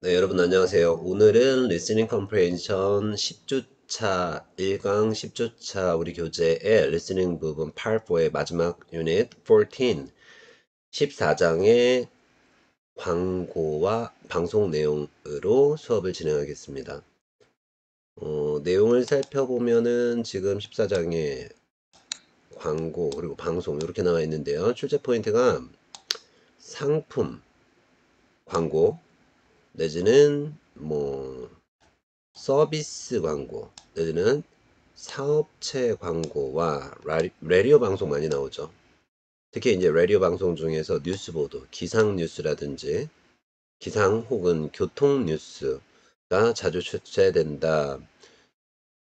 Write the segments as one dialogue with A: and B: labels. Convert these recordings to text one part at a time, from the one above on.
A: 네, 여러분 안녕하세요. 오늘은 Listening Comprehension 10주차 1강 10주차 우리 교재의 Listening 부분 Part 4의 마지막 유닛 14 14장의 광고와 방송 내용으로 수업을 진행하겠습니다. 내용을 살펴보면은 지금 14장에 광고 그리고 방송 이렇게 나와 있는데요. 출제 포인트가 상품 광고 내지는 서비스 광고 내지는 사업체 광고와 라디오 방송 많이 나오죠. 특히 이제 라디오 방송 중에서 뉴스보도, 기상 뉴스라든지 기상 혹은 교통 뉴스가 자주 출제된다.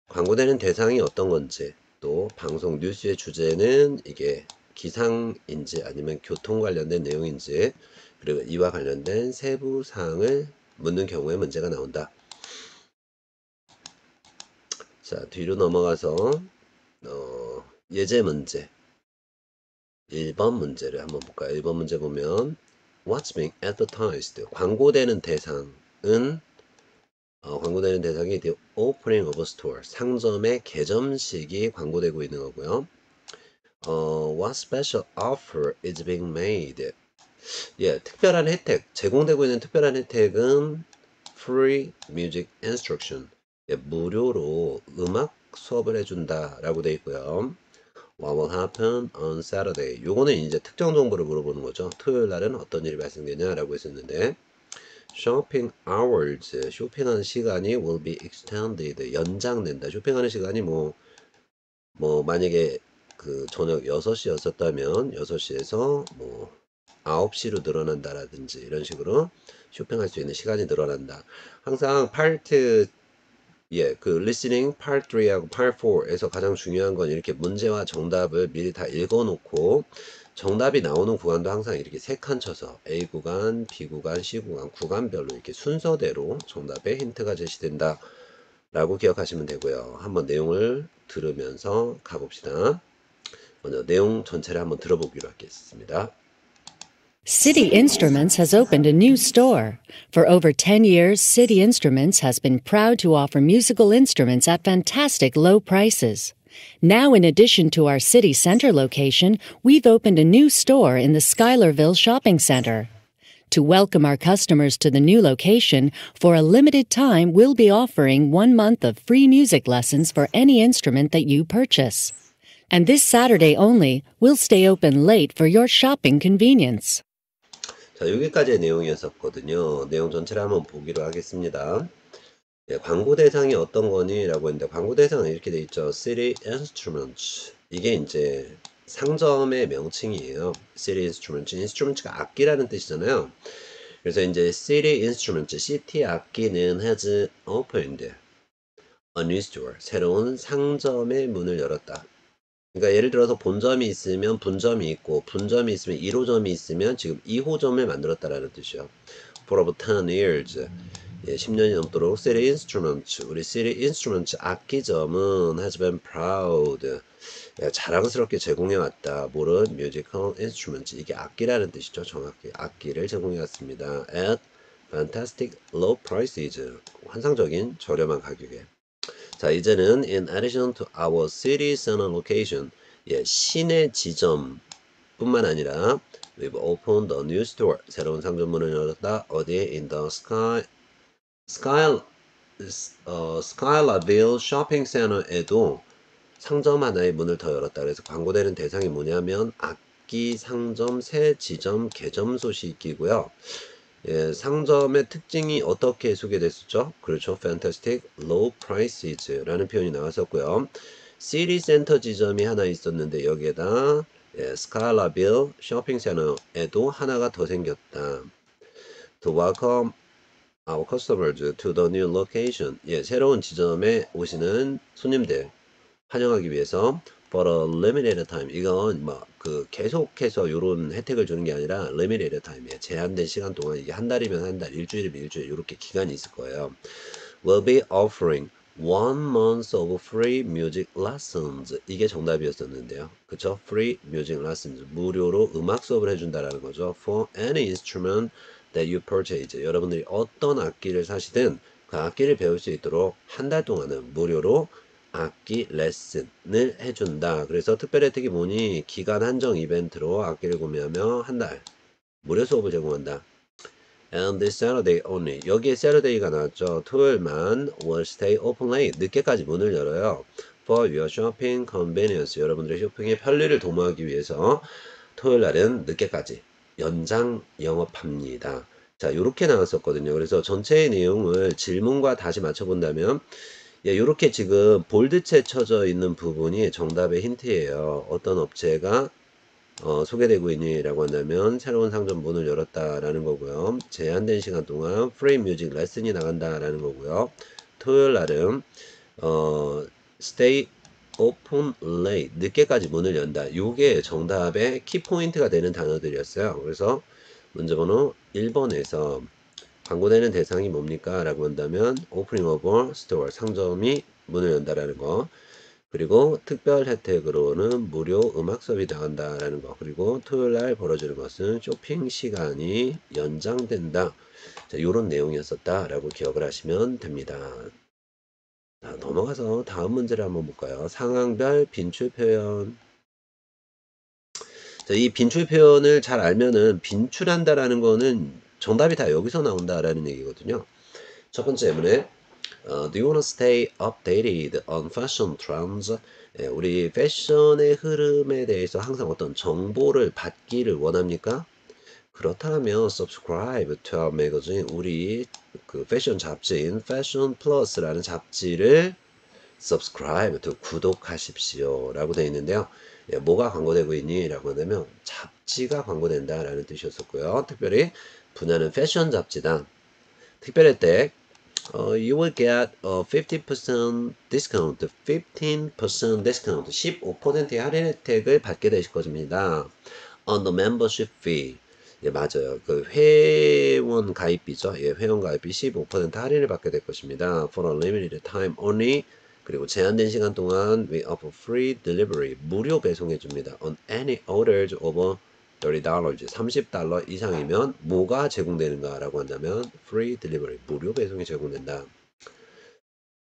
A: 광고되는 대상이 어떤 건지, 또 방송 뉴스의 주제는 이게 기상인지 아니면 교통 관련된 내용인지, 그리고 이와 관련된 세부 사항을 묻는 경우에 문제가 나온다. 자, 뒤로 넘어가서 예제 문제 1번 문제를 한번 볼까요? 1번 문제 보면 What's being advertised? 광고되는 대상은 광고되는 대상이 The opening of a store 상점의 개점식이 광고되고 있는 거고요. What special offer is being made? 예, 특별한 혜택 제공되고 있는 특별한 혜택은 Free music instruction 무료로 음악 수업을 해준다 라고 되어 있고요. What will happen on Saturday? 요거는 이제 특정 정보를 물어보는 거죠. 토요일 날은 어떤 일이 발생되냐라고 했었는데 shopping hours 쇼핑하는 시간이 will be extended 연장된다. 쇼핑하는 시간이 만약에 그 저녁 6시였었다면 6시에서 9시로 늘어난다라든지 이런 식으로 쇼핑할 수 있는 시간이 늘어난다. 항상 파트 그 listening part 3하고 part 4에서 가장 중요한 건 이렇게 문제와 정답을 미리 다 읽어놓고 정답이 나오는 구간도 항상 이렇게 세 칸 쳐서 A 구간, B 구간, C 구간, 구간별로 이렇게 순서대로 정답에 힌트가 제시된다 라고 기억하시면 되고요. 한번 내용을 들으면서 가봅시다. 먼저 내용 전체를 한번 들어보기로 하겠습니다.
B: City Instruments has opened a new store. For over 10 years, City Instruments has been proud to offer musical instruments at fantastic low prices. Now, in addition to our city center location, we've opened a new store in the Schuylerville Shopping Center. To welcome our customers to the new location, for a limited time, we'll be offering 1 month of free music lessons for any instrument that you purchase. And this Saturday only, we'll stay open late for your shopping convenience.
A: 자, 여기까지의 내용이었었거든요. 내용 전체를 한번 보기로 하겠습니다. 예, 광고 대상이 어떤 거니? 라고 했는데, 광고 대상은 이렇게 돼 있죠. City Instruments. 이게 이제 상점의 명칭이에요. City Instruments. Instruments가 악기라는 뜻이잖아요. 그래서 이제 City Instruments, City 악기는 has opened a new store. 새로운 상점의 문을 열었다. 그러니까 예를 들어서 본점이 있으면 분점이 있고 분점이 있으면 1호점이 있으면 지금 2호점을 만들었다라는 뜻이요. For over 10 years. 예, 10년이 넘도록 City Instruments, 우리 City Instruments 악기점은 has been proud. 예, 자랑스럽게 제공해왔다. 뭐를? Musical Instruments. 이게 악기라는 뜻이죠. 정확히. 악기를 제공해왔습니다. At fantastic low prices. 환상적인 저렴한 가격에. 자, 이제는 in addition to our city center location, 예, 시내 지점 뿐만 아니라 we've opened a new store. 새로운 상점문을 열었다. 어디에? In the Schuylerville Shopping Center에도 상점 하나의 문을 더 열었다. 그래서 광고되는 대상이 뭐냐면 악기 상점 새 지점 개점 소식이고요. 예, 상점의 특징이 어떻게 소개됐었죠? 그렇죠. Fantastic low prices 라는 표현이 나왔었고요. 시티 센터 지점이 하나 있었는데 여기에다 스칼라빌 쇼핑센터에도 하나가 더 생겼다. To welcome our customers to the new location. 예, 새로운 지점에 오시는 손님들 환영하기 위해서 for a limited time. 이건 계속해서 이런 혜택을 주는 게 아니라 limited time에 제한된 시간 동안 이게 한 달이면 한 달, 일주일이면 일주일 이렇게 기간이 있을 거예요. Will be offering 1 month of free music lessons. 이게 정답이었었는데요. 그쵸? Free music lessons. 무료로 음악 수업을 해준다라는 거죠. For any instrument that you purchase. 여러분들이 어떤 악기를 사시든 그 악기를 배울 수 있도록 한 달 동안은 무료로 악기 레슨을 해준다. 그래서 특별 혜택이 뭐니? 기간 한정 이벤트로 악기를 구매하며 한 달 무료 수업을 제공한다. And this Saturday only. 여기에 Saturday가 나왔죠. 토요일만 will stay open late. 늦게까지 문을 열어요. For your shopping convenience. 여러분들의 쇼핑의 편리를 도모하기 위해서 토요일 날은 늦게까지 연장 영업합니다. 자, 요렇게 나왔었거든요. 그래서 전체의 내용을 질문과 다시 맞춰본다면 예, 요렇게 지금 볼드체 쳐져 있는 부분이 정답의 힌트예요. 어떤 업체가 소개되고 있니라고 한다면 새로운 상점 문을 열었다라는 거고요. 제한된 시간 동안 프리 뮤직 레슨이 나간다라는 거고요. 토요일 날은 stay open late 늦게까지 문을 연다. 요게 정답의 키포인트가 되는 단어들이었어요. 그래서 문제번호 1번에서 광고되는 대상이 뭡니까? 라고 한다면 opening of a store 상점이 문을 연다라는 거. 그리고 특별 혜택으로는 무료 음악 수업이 나간다라는 거. 그리고 토요일 날 벌어지는 것은 쇼핑 시간이 연장된다. 자, 요런 내용이었었다라고 기억을 하시면 됩니다. 자, 넘어가서 다음 문제를 한번 볼까요? 상황별 빈출 표현. 자, 이 빈출 표현을 잘 알면은 빈출한다라는 거는 정답이 다 여기서 나온다라는 얘기거든요. 첫 번째 문제. Do you want to stay updated on fashion trends? 예, 우리 패션의 흐름에 대해서 항상 어떤 정보를 받기를 원합니까? 그렇다면 subscribe to our magazine. 우리 그 패션 잡지인 Fashion Plus라는 잡지를 subscribe to 구독하십시오 라고 되어 있는데요. 예, 뭐가 광고되고 있니? 라고 하면 잡지가 광고된다 라는 뜻이었었고요. 특별히 분야는 패션 잡지다. 특별 혜택 you will get a 50% discount, 15% discount, 15%의 할인 혜택을 받게 되실 것입니다. On the membership fee. 예, 맞아요. 그 회원 가입비죠. 예, 회원 가입비 15% 할인을 받게 될 것입니다. For a limited time only. 그리고 제한된 시간 동안 we offer free delivery. 무료 배송해 줍니다. On any orders over $30, $30 이상이면 뭐가 제공되는가라고 한다면 free delivery, 무료 배송이 제공된다.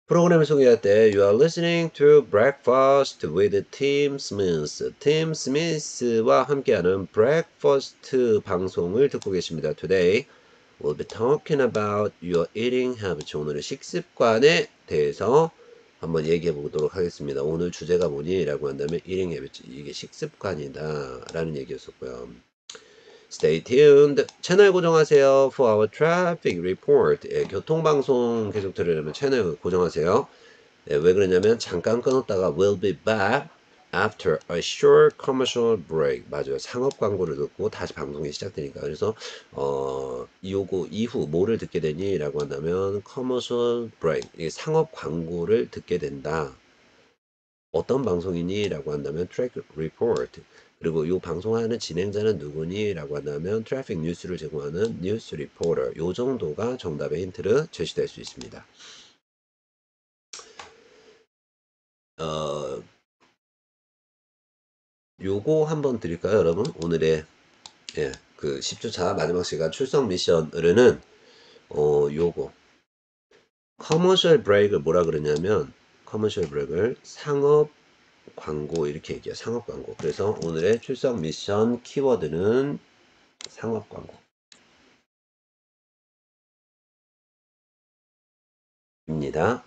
A: 프로그램을 소개할 때 You are listening to Breakfast with Tim Smith. Tim Smith와 함께하는 Breakfast 방송을 듣고 계십니다. Today we'll be talking about your eating habits. 오늘의 식습관에 대해서 한번 얘기해 보도록 하겠습니다. 오늘 주제가 뭐니? 라고 한다면 eating habits. 이게 식습관이다 라는 얘기였었고요. Stay tuned. 채널 고정하세요. For our traffic report. 예, 교통방송 계속 들으려면 채널 고정하세요. 예, 왜 그러냐면 잠깐 끊었다가 will be back after a short commercial break. 맞아요. 상업 광고를 듣고 다시 방송이 시작되니까. 그래서 요거 이후 뭐를 듣게 되니? 라고 한다면 commercial break. 이 상업 광고를 듣게 된다. 어떤 방송이니? 라고 한다면 traffic report. 그리고 이 방송하는 진행자는 누구니? 라고 한다면 트래픽 뉴스를 제공하는 뉴스 리포터. 요 정도가 정답의 힌트를 제시될 수 있습니다. 요거 한번 드릴까요, 여러분? 오늘의 예, 그 10주차 마지막 시간 출석 미션으로는 요거 커머셜 브레이크를 뭐라 그러냐면 커머셜 브레이크를 상업 광고 이렇게 얘기해요. 상업 광고. 그래서 오늘의 출석 미션 키워드는 상업 광고 입니다.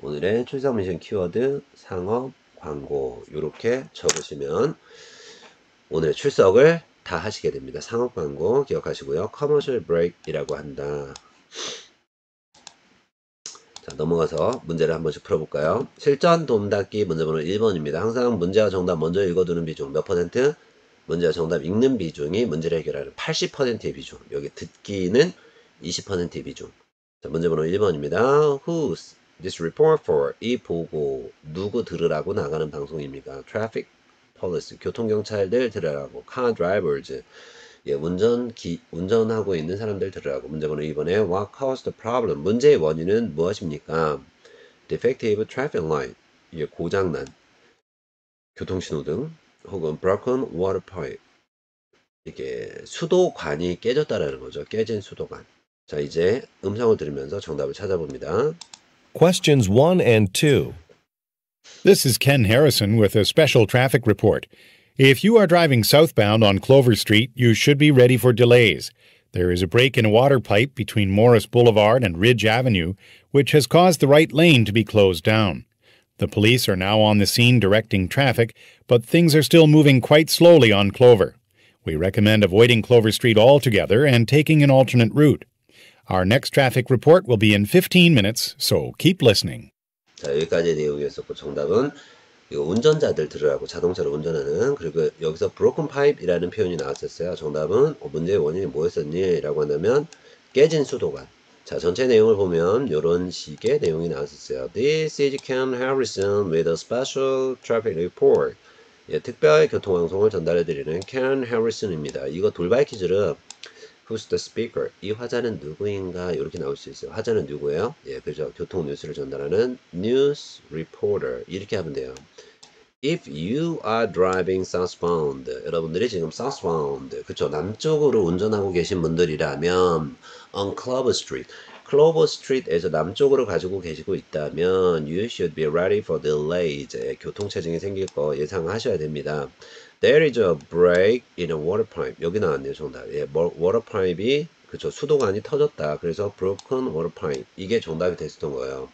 A: 오늘의 출석 미션 키워드 상업 광고 이렇게 적으시면 오늘의 출석을 다 하시게 됩니다. 상업 광고 기억하시고요. 커머셜 브레이크이라고 한다. 자, 넘어가서 문제를 한 번씩 풀어볼까요? 실전 도움닫기 문제번호 1번입니다. 항상 문제와 정답 먼저 읽어두는 비중 몇 %? 문제와 정답 읽는 비중이 문제를 해결하는 80%의 비중. 여기 듣기는 20%의 비중. 자, 문제번호 1번입니다. Who's this report for? 이 보고 누구 들으라고 나가는 방송입니까? Traffic police. 교통경찰들 들으라고. Car drivers. 예, 운전하고 있는 사람들 들으라고. 문제번호 2번에 What caused the problem? 문제의 원인은 무엇입니까? Defective traffic light. 예, 고장난 교통신호등 혹은 broken water pipe. 이게 수도관이 깨졌다라는 거죠. 깨진 수도관. 자, 이제 음성을 들으면서 정답을 찾아봅니다.
C: Questions 1 and 2.
D: This is Ken Harrison with a special traffic report. If you are driving southbound on Clover Street, you should be ready for delays. There is a break in a water pipe between Morris Boulevard and Ridge Avenue, which has caused the right lane to be closed down. The police are now on the scene directing traffic, but things are still moving quite slowly on Clover. We recommend avoiding Clover Street altogether and taking an alternate route. Our next traffic report will be in 15 minutes, so keep listening.
A: 자, 여기까지의 내용이었었고 정답은 이거 운전자들 들으라고 자동차를 운전하는 그리고 여기서 broken pipe이라는 표현이 나왔었어요. 정답은 문제의 원인이 뭐였었니? 라고 한다면 깨진 수도관. 자, 전체 내용을 보면 이런 식의 내용이 나왔었어요. This is Ken Harrison with a special traffic report. 예, 특별 교통방송을 전달해드리는 Ken Harrison입니다. 이거 돌발 퀴즈를 Who's the speaker? 이 화자는 누구인가? 이렇게 나올 수 있어요. 화자는 누구예요? 예, 그죠. 교통 뉴스를 전달하는 news reporter. 이렇게 하면 돼요. If you are driving southbound, 여러분들이 지금 southbound, 그쵸. 남쪽으로 운전하고 계신 분들이라면 on Clover Street, Clover Street에서 남쪽으로 가지고 계시고 있다면 you should be ready for delays. 교통체증이 생길 거 예상하셔야 됩니다. There is a break in a water pipe. 여기 나왔네요, 정답. 예, water pipe이 그쵸 수도관이 터졌다. 그래서 broken water pipe. 이게 정답이 됐었던 거예요.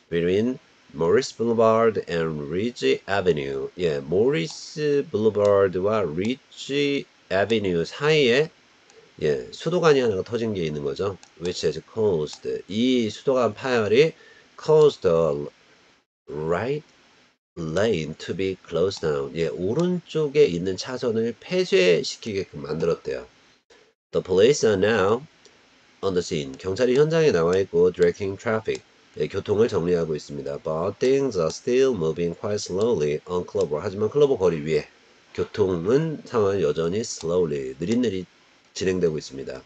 A: Between Morris Boulevard and Ridge Avenue. 예, Morris Boulevard와 Ridge Avenue 사이에 예, 수도관이 하나가 터진 게 있는 거죠. Which has caused. 이 수도관 파열이 caused the right lane to be closed down. 예, 오른쪽에 있는 차선을 폐쇄시키게끔 만들었대요. The police are now on the scene. 경찰이 현장에 나와 있고 directing traffic. 예, 교통을 정리하고 있습니다. But things are still moving quite slowly on Clover. 하지만 클로버 거리 위에 교통은 상황은 여전히 slowly, 느릿느릿 진행되고 있습니다.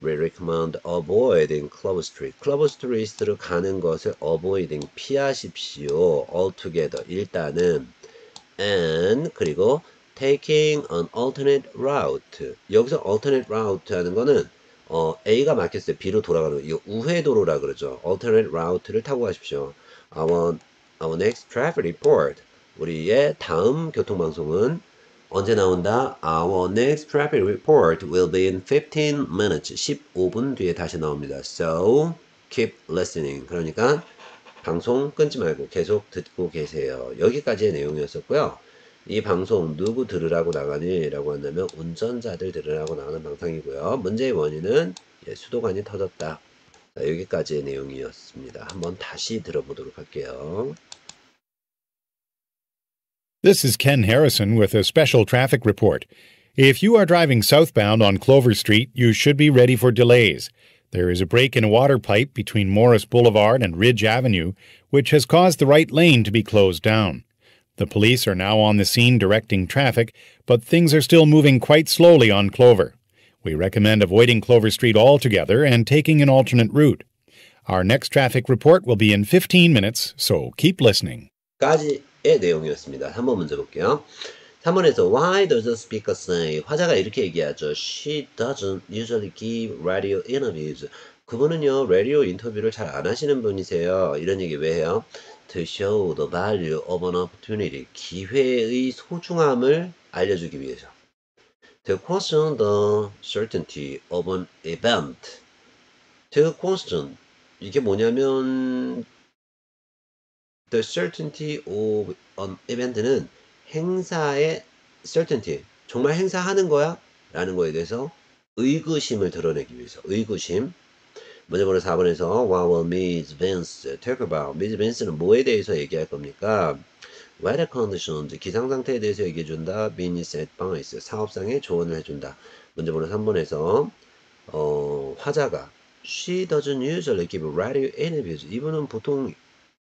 A: We recommend avoiding Clover Street. Clover Street으로 가는 것을 avoiding 피하십시오. altogether 일단은 and 그리고 taking an alternate route. 여기서 alternate route 하는 거는 A가 막혔어요. B로 돌아가는 거. 이거 우회도로라 그러죠. alternate route를 타고 가십시오. Our next traffic report. 우리의 다음 교통방송은 언제 나온다? Our next traffic report will be in 15 minutes. 15분 뒤에 다시 나옵니다. So, keep listening. 그러니까 방송 끊지 말고 계속 듣고 계세요. 여기까지의 내용이었었고요. 이 방송 누구 들으라고 나가니? 라고 한다면 운전자들 들으라고 나가는 방송이고요. 문제의 원인은 수도관이 터졌다. 자, 여기까지의 내용이었습니다. 한번 다시 들어보도록 할게요.
D: This is Ken Harrison with a special traffic report. If you are driving southbound on Clover Street, you should be ready for delays. There is a break in a water pipe between Morris Boulevard and Ridge Avenue, which has caused the right lane to be closed down. The police are now on the scene directing traffic, but things are still moving quite slowly on Clover. We recommend avoiding Clover Street altogether and taking an alternate route. Our next traffic report will be in 15 minutes, so keep listening.
A: 까지의 내용이었습니다. 3번 문제 볼게요. 3번에서 Why does the speaker say? 화자가 이렇게 얘기하죠. She doesn't usually give radio interviews. 그분은요, 라디오 인터뷰를 잘 안 하시는 분이세요. 이런 얘기 왜 해요? To show the value of an opportunity. 기회의 소중함을 알려주기 위해서. To question the certainty of an event. To question. 이게 뭐냐면 The certainty of an event는 행사의 certainty. 정말 행사하는 거야? 라는 거에 대해서 의구심을 드러내기 위해서. 의구심. 문제 번호 4번에서 What will Ms. Vince talk about? Ms. Vince는 뭐에 대해서 얘기할 겁니까? Weather conditions, 기상상태에 대해서 얘기해준다. Business advice, 사업상의 조언을 해준다. 문제 번호 3번에서 화자가 She doesn't usually give radio interviews. 이분은 보통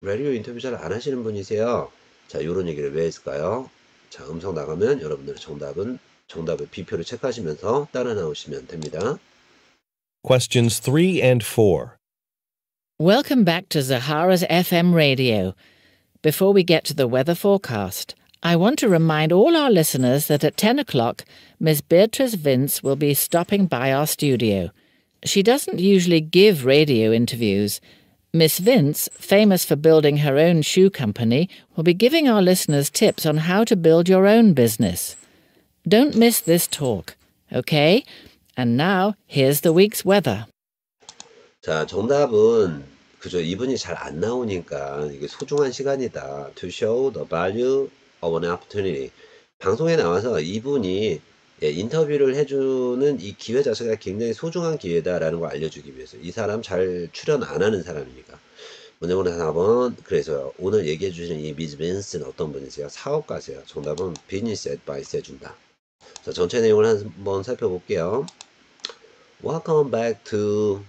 A: 라디오 인터뷰 잘 안 하시는 분이세요. 자, 이런 얘기를 왜 했을까요? 자, 음성 나가면 여러분들 정답을 비표를 체크하시면서 따라 나오시면 됩니다.
C: Questions 3 and 4.
E: Welcome back to Zahara's FM radio. Before we get to the weather forecast, I want to remind all our listeners that at 10 o'clock, Miss Beatrice Vince will be stopping by our studio. She doesn't usually give radio interviews. Miss Vince, famous for building her own shoe company, will be giving our listeners tips on how to build your own business. Don't miss this talk, okay? And now, here's the week's weather.
A: 자, 정답은 그죠. 이분이 잘 안 나오니까 이게 소중한 시간이다. To show the value of an opportunity. 방송에 나와서 이분이 인터뷰를 해주는 이 기회 자체가 굉장히 소중한 기회다라는 걸 알려주기 위해서. 이 사람 잘 출연 안 하는 사람이니까. 문제번호 4번. 그래서 오늘 얘기해 주신 이 미즈 빈스는 어떤 분이세요? 사업가세요. 정답은 비즈니스 애드바이스 해준다. 자, 전체 내용을 한번 살펴볼게요. Welcome back to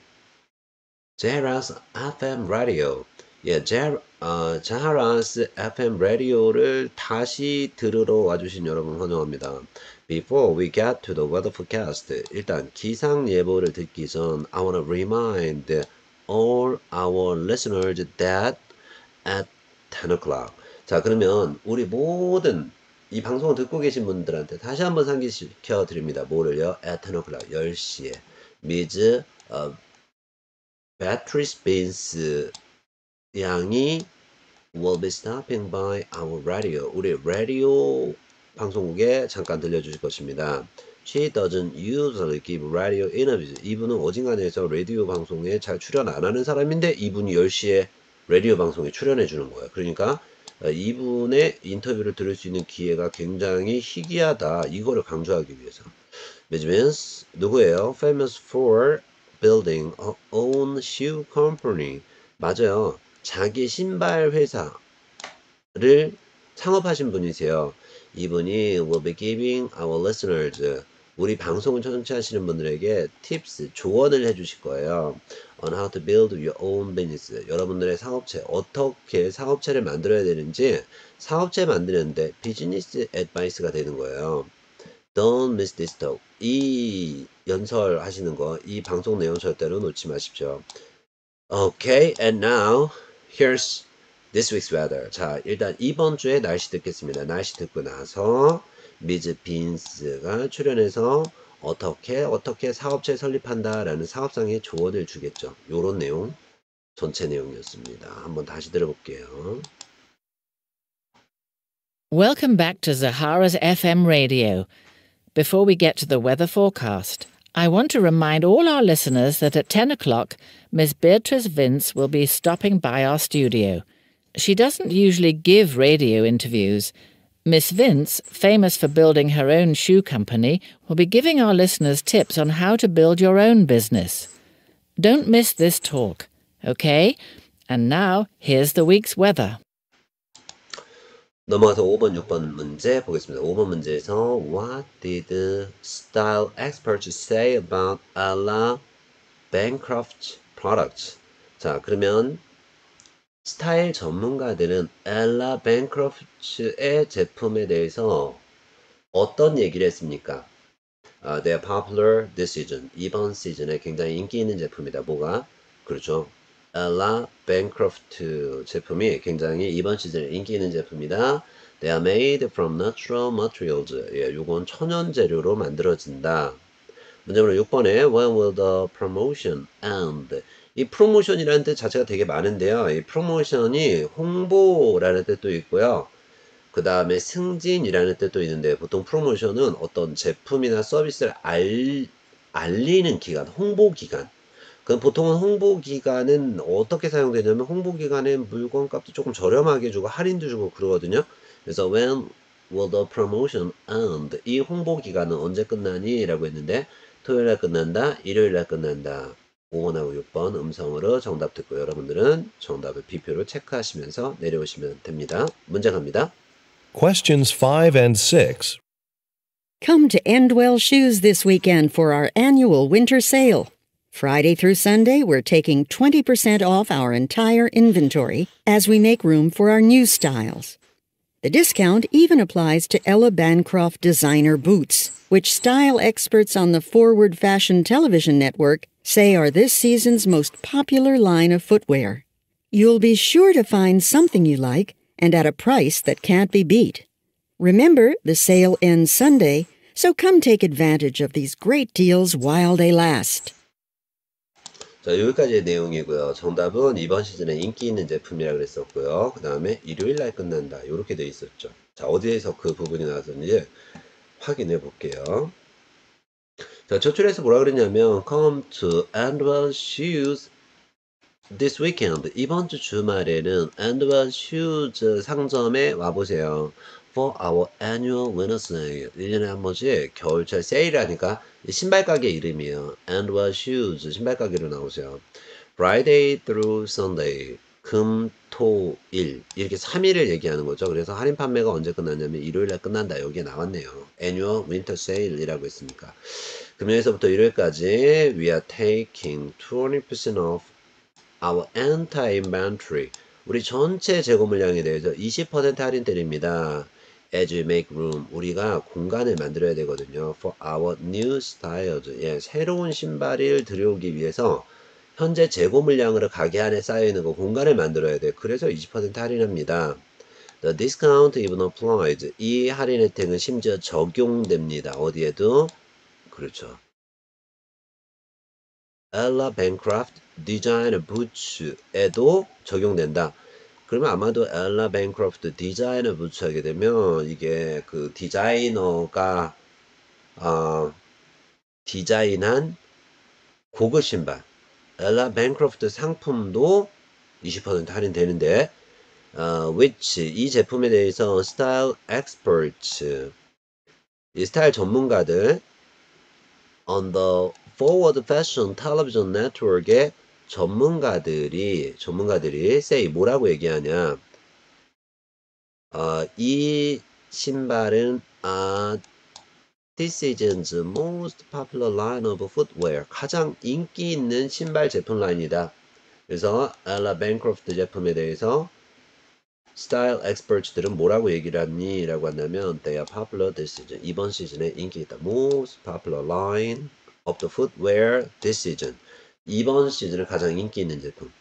A: Jahar's FM Radio. 예, Jahar's FM Radio를 다시 들으러 와주신 여러분 환영합니다. Before we get to the weather forecast, 일단 기상 예보를 듣기 전 I want to remind all our listeners that at 10 o'clock. 자, 그러면 우리 모든 이 방송을 듣고 계신 분들한테 다시 한번 상기시켜 드립니다. 뭐를요? At 10 o'clock, 10시에. Miss Beatrice Vince 양이 will be stopping by our radio. 우리 라디오 방송국에 잠깐 들려주실 것입니다. She doesn't usually give radio interviews. 이분은 어딘가에서 라디오 방송에 잘 출연 안 하는 사람인데 이분이 10시에 라디오 방송에 출연해 주는 거예요. 그러니까 이분의 인터뷰를 들을 수 있는 기회가 굉장히 희귀하다. 이거를 강조하기 위해서. Miss Vince 누구예요? Famous for building her own shoe company. 맞아요. 자기 신발 회사를 창업하신 분이세요. 이분이 will be giving our listeners, 우리 방송을 청취하시는 분들에게 팁스, 조언을 해주실 거예요. On how to build your own business. 여러분들의 사업체, 어떻게 사업체를 만들어야 되는지 사업체 만드는데 비즈니스 애드바이스가 되는 거예요. Don't miss this talk. 이 연설 하시는 거, 이 방송 내용 절대로 놓지 마십시오. Okay, and now here's this week's weather. 자, 일단 이번 주에 날씨 듣겠습니다. 날씨 듣고 나서 미즈 빈스가 출연해서 어떻게 사업체 설립한다라는 사업상의 조언을 주겠죠. 요런 내용, 전체 내용이었습니다. 한번 다시 들어볼게요.
E: Welcome back to Zahara's FM radio. Before we get to the weather forecast, I want to remind all our listeners that at 10 o'clock, Miss Beatrice Vince will be stopping by our studio. She doesn't usually give radio interviews. Miss Vince, famous for building her own shoe company, will be giving our listeners tips on how to build your own business. Don't miss this talk, okay? And now, here's the week's weather.
A: 넘어가서 5번, 6번 문제 보겠습니다. 5번 문제에서 What did style experts say about Ella Bancroft's products? 자, 그러면 스타일 전문가들은 엘라 뱅크로프트의 제품에 대해서 어떤 얘기를 했습니까? They are popular this season. 이번 시즌에 굉장히 인기 있는 제품이다. 뭐가? 그렇죠. 엘라 뱅크로프트 제품이 굉장히 이번 시즌에 인기 있는 제품이다. They are made from natural materials. 예, 요건 천연 재료로 만들어진다. 문제번호 6번에 When will the promotion end? 이 프로모션이라는 뜻 자체가 되게 많은데요. 이 프로모션이 홍보라는 뜻도 있고요. 그 다음에 승진이라는 뜻도 있는데 보통 프로모션은 어떤 제품이나 서비스를 알리는 기간, 홍보 기간. 그럼 보통은 홍보 기간은 어떻게 사용되냐면 홍보 기간에 물건 값도 조금 저렴하게 주고 할인도 주고 그러거든요. 그래서 when will the promotion end? 이 홍보 기간은 언제 끝나니? 라고 했는데 토요일날 끝난다, 일요일날 끝난다. 5번하고 6번 음성으로 정답 듣고 여러분들은 정답을 비표로 체크하시면서 내려오시면 됩니다. 문제 갑니다.
C: Questions 5 and 6.
B: Come to Endwell Shoes this weekend for our annual winter sale. Friday through Sunday, we're taking 20% off our entire inventory as we make room for our new styles. The discount even applies to Ella Bancroft designer boots, which style experts on the Forward Fashion Television Network say are this season's most popular line of footwear. You'll be sure to find something you like and at a price that can't be beat. Remember, the sale ends Sunday, so come take advantage of these great deals while they last.
A: 자, 여기까지의 내용이고요. 정답은 이번 시즌에 인기 있는 제품이라 그랬었고요. 그 다음에 일요일 날 끝난다. 이렇게 돼 있었죠. 자, 어디에서 그 부분이 나왔는지 확인해 볼게요. 자, 첫 줄에서 뭐라 그랬냐면 come to Andwell Shoes this weekend. 이번 주 주말에는 Andwell Shoes 상점에 와보세요. For our annual winter sale. 1년에 한 번씩 겨울철 세일하니까 신발 가게 이름이에요. Andwell Shoes 신발 가게로 나오세요. Friday through Sunday. 금, 토, 일. 이렇게 3일을 얘기하는 거죠. 그래서 할인 판매가 언제 끝났냐면 일요일날 끝난다. 여기에 나왔네요. Annual winter sale이라고 했으니까. 금요일서부터 일요일까지 we are taking 20% off our entire inventory. 우리 전체 재고 물량에 대해서 20% 할인 때립니다. As we make room. 우리가 공간을 만들어야 되거든요. For our new styles. 예, 새로운 신발을 들여오기 위해서 현재 재고 물량으로 가게 안에 쌓여있는 거 공간을 만들어야 돼. 그래서 20% 할인합니다. The discount even applies. 이 할인 혜택은 심지어 적용됩니다. 어디에도? 그렇죠. Ella Bancroft 디자이너 부츠에도 적용된다. 그러면 아마도 Ella Bancroft 디자이너 부츠 하게 되면 이게 그 디자이너가 디자인한 고급 신발 Ella Bancroft 상품도 20% 할인되는데 which 이 제품에 대해서 style experts 이 스타일 전문가들 on the Forward Fashion Television Network의 전문가들이 say 뭐라고 얘기하냐 이 신발은 this season's most popular line of footwear 가장 인기 있는 신발 제품 라인이다. 그래서 Ella Bancroft 제품에 대해서 스타일 엑스퍼트들은 뭐라고 얘기를 하니? 라고 한다면 They are popular this season. 이번 시즌에 인기 있다. Most popular line of the footwear this season. 이번 시즌에 가장 인기 있는 제품.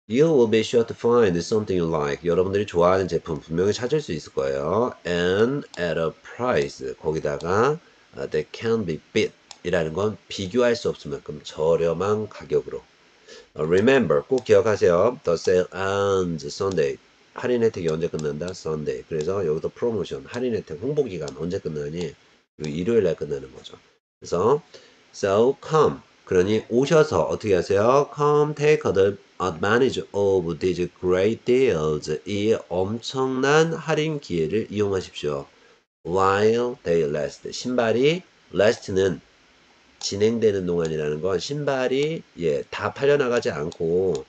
A: You will be sure to find something you like. 여러분들이 좋아하는 제품 분명히 찾을 수 있을 거예요. And at a price. 거기다가 that can be beat. 이라는 건 비교할 수 없을 만큼 저렴한 가격으로. Remember, 꼭 기억하세요. The sale ends Sunday. 할인 혜택이 언제 끝난다? Sunday. 그래서 여기도 프로모션, 할인 혜택, 홍보 기간 언제 끝나니? 일요일 날 끝나는 거죠. 그래서 so come. 그러니 오셔서 어떻게 하세요? Come take advantage of these great deals. 이 엄청난 할인 기회를 이용하십시오. While they last. 신발이 last는 진행되는 동안이라는 건 신발이 다 팔려나가지 않고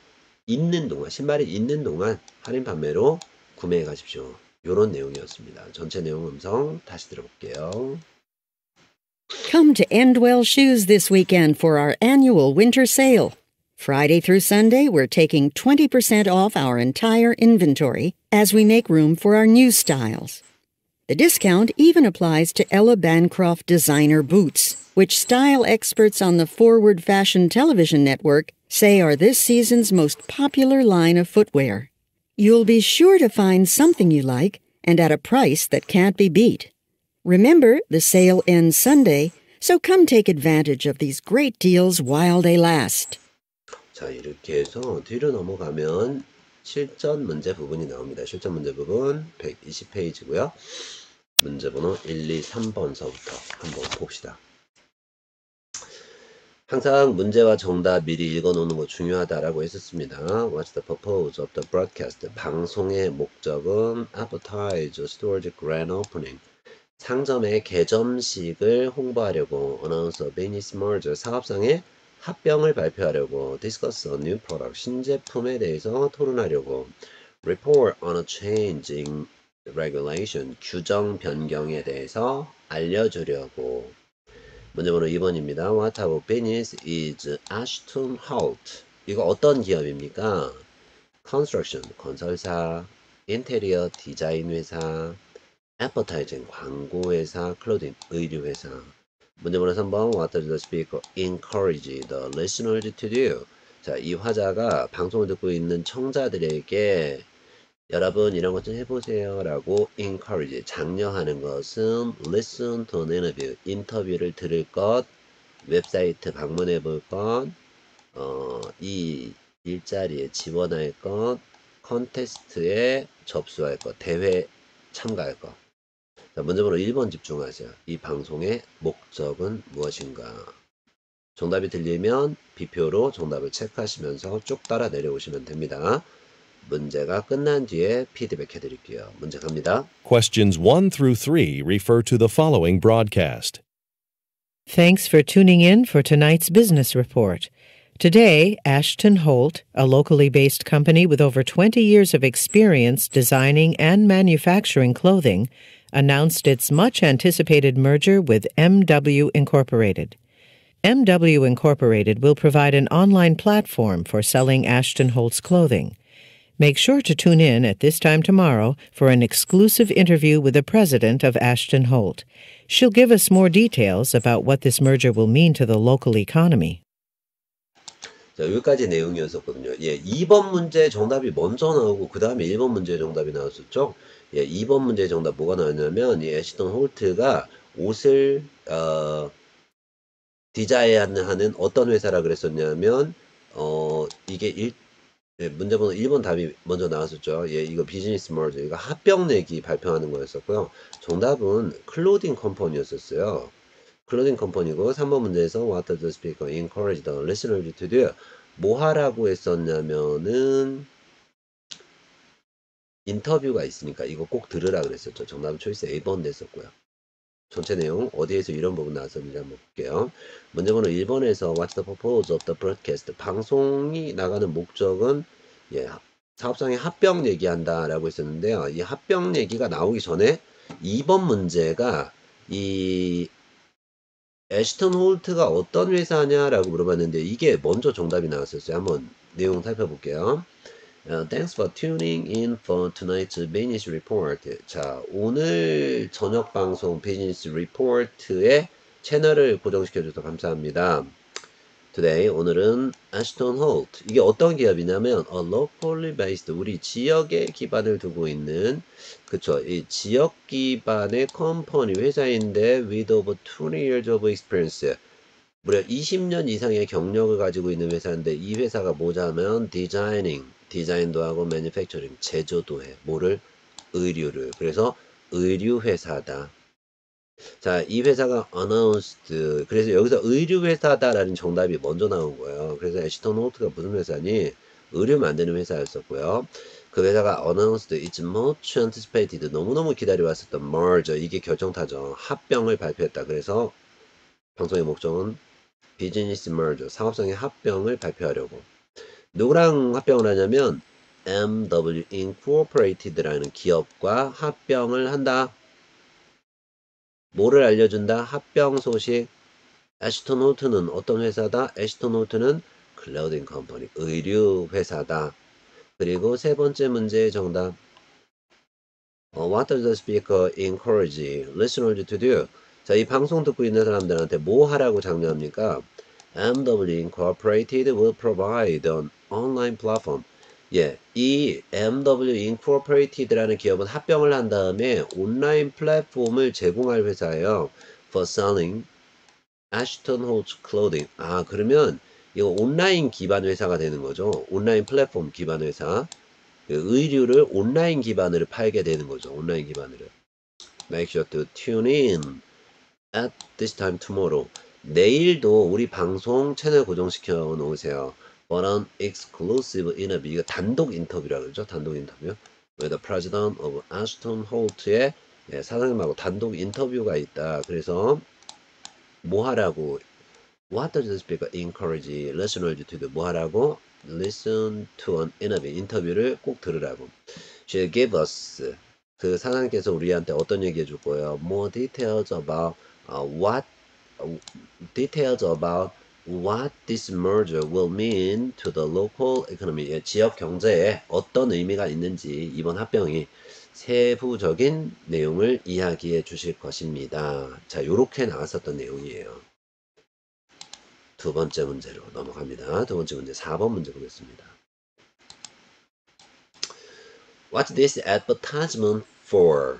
A: 있는 동안, 신발이 있는 동안 할인 판매로 구매해 가십시오. 이런 내용이었습니다. 전체 내용 음성 다시 들어볼게요.
B: Come to Endwell Shoes this weekend for our annual winter sale. Friday through Sunday, we're taking 20% off our entire inventory as we make room for our new styles. The discount even applies to Ella Bancroft designer boots, which style experts on the Forward Fashion Television Network say are this season's most popular line of footwear. You'll be sure to find something you like and at a price that can't be beat. Remember, the sale ends Sunday, so come take advantage of these great deals while they last.
A: 자, 이렇게 해서 뒤로 넘어가면 실전 문제 부분이 나옵니다. 실전 문제 부분 120페이지고요. 문제 번호 1, 2, 3번서부터 한번 봅시다. 항상 문제와 정답 미리 읽어놓는 거 중요하다라고 했었습니다. What's the purpose of the broadcast? 방송의 목적은 advertise store's grand opening. 상점의 개점식을 홍보하려고 announce a business merger. 사업상의 합병을 발표하려고 discuss a new product. 신제품에 대해서 토론하려고 report on a change in regulation. 규정 변경에 대해서 알려주려고. 문제 번호 2번입니다. What type of business is Ashton Holt? 이거 어떤 기업입니까? Construction, 건설사, 인테리어 디자인 회사, advertising, 광고회사, clothing, 의류회사. 문제 번호 3번. What does the speaker encourage the listeners to do? 자, 이 화자가 방송을 듣고 있는 청자들에게 여러분 이런 것 좀 해보세요 라고 encourage, 장려하는 것은 listen to an interview, 인터뷰를 들을 것, 웹사이트 방문해 볼 것, 이 일자리에 지원할 것, 컨테스트에 접수할 것, 대회 참가할 것. 자, 문제번호 1번 집중하세요. 이 방송의 목적은 무엇인가? 정답이 들리면 비표로 정답을 체크하시면서 쭉 따라 내려오시면 됩니다. 문제가 끝난 뒤에 피드백 해드릴게요. 문제 갑니다.
C: Questions 1 through 3 refer to the following broadcast.
F: Thanks for tuning in for tonight's business report. Today, Ashton Holt, a locally based company with over 20 years of experience designing and manufacturing clothing, announced its much anticipated merger with MW Incorporated. MW Incorporated will provide an online platform for selling Ashton Holt's clothing. Make sure to tune in at this time tomorrow for an exclusive interview with the president of Ashton Holt. She'll give us more details about what this merger will mean to the local economy.
A: 자, 여기까지 내용이었었거든요. 예, 2번 문제 정답이 먼저 나오고 그 다음에 1번 문제 정답이 나왔었죠. 예, 2번 문제 정답 뭐가 나왔냐면 이 애시턴 홀트가 옷을 디자인하는 어떤 회사라 그랬었냐면 이게 예, 문제번호 1번 답이 먼저 나왔었죠. 예, 이거 비즈니스 머저, 이거 합병 내기 발표하는 거였었고요. 정답은 클로딩 컴퍼니였었어요. 클로딩 컴퍼니고 3번 문제에서 What does the speaker encourage the listener to do? 뭐 하라고 했었냐면은 인터뷰가 있으니까 이거 꼭 들으라 그랬었죠. 정답은 초이스 A번 됐었고요. 전체 내용 어디에서 이런 부분 나왔었는지 한번 볼게요. 문제번호 1번에서 What's the purpose of the broadcast? 방송이 나가는 목적은 예, 사업장의 합병 얘기한다 라고 했었는데요. 이 합병 얘기가 나오기 전에 2번 문제가 이 애시턴 홀트가 어떤 회사냐라고 물어봤는데 이게 먼저 정답이 나왔었어요. 한번 내용 살펴볼게요. Thanks for tuning in for tonight's business report. 자, 오늘 저녁 방송 비즈니스 리포트의 채널을 고정시켜줘서 감사합니다. Today, 오늘은 Ashton Holt. 이게 어떤 기업이냐면 a locally based, 우리 지역에 기반을 두고 있는, 그쵸, 이 지역 기반의 컴퍼니 회사인데 with over 20 years of experience, 무려 20년 이상의 경력을 가지고 있는 회사인데 이 회사가 뭐냐면 디자인도 하고 manufacturing, 제조도 해. 뭐를? 의류를. 그래서 의류 회사다. 자, 이 회사가 announced. 그래서 여기서 의류 회사다라는 정답이 먼저 나온 거예요. 그래서 애시턴 홀트가 무슨 회사니? 의류 만드는 회사였었고요. 그 회사가 announced its much anticipated, 너무너무 기다려왔었던 merger, 이게 결정타죠. 합병을 발표했다. 그래서 방송의 목적은 비즈니스 merger, 사업상의 합병을 발표하려고. 누구랑 합병을 하냐면 MW Incorporated라는 기업과 합병을 한다. 뭐를 알려준다? 합병 소식. 애시턴 홀트는 어떤 회사다? 애시턴 홀트는 클로딩 컴퍼니, 의류 회사다. 그리고 세 번째 문제의 정답. What does the speaker encourage listeners to do? 자, 이 방송 듣고 있는 사람들한테 뭐 하라고 장려합니까? MW Incorporated will provide an online platform. 예, 이 MW Incorporated라는 기업은 합병을 한 다음에 온라인 플랫폼을 제공할 회사예요. For selling Ashton Holt clothing. 아, 그러면 이거 온라인 기반 회사가 되는 거죠. 온라인 플랫폼 기반 회사. 의류를 온라인 기반으로 팔게 되는 거죠. 온라인 기반으로. Make sure to tune in at this time tomorrow. 내일도 우리 방송 채널 고정시켜 놓으세요. But an exclusive interview. 이거 단독 인터뷰라 그러죠. 단독 인터뷰. With the president of Ashton Holt의 사장님하고 단독 인터뷰가 있다. 그래서 뭐 하라고? What does the speaker encourage listeners to do? 뭐 하라고? Listen to an interview. 인터뷰를 꼭 들으라고. She'll give us. 그 사장님께서 우리한테 어떤 얘기 해줄 거예요? More details about what this merger will mean to the local economy. 예, 지역 경제에 어떤 의미가 있는지 이번 합병이 세부적인 내용을 이야기해 주실 것입니다. 자, 요렇게 나왔었던 내용이에요. 두 번째 문제로 넘어갑니다. 두 번째 문제 4번 문제 보겠습니다. What's this advertisement for?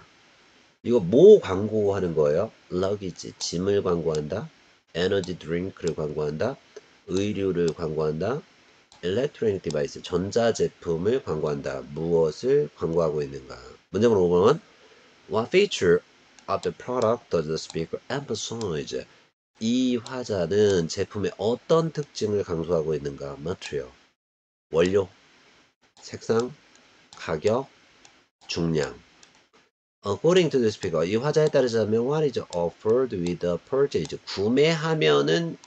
A: 이거 뭐 광고하는 거예요? luggage, 짐을 광고한다. 에너지 드링크를 광고한다. 의류를 광고한다. electronic device, 전자제품을 광고한다. 무엇을 광고하고 있는가? 문제번호 5번. What feature of the product does the speaker emphasize? 이 화자는 제품의 어떤 특징을 강조하고 있는가? material, 원료, 색상, 가격, 중량. According to the speaker, 이 화자에 따르자면 what is offered with the purchase? 구매하면은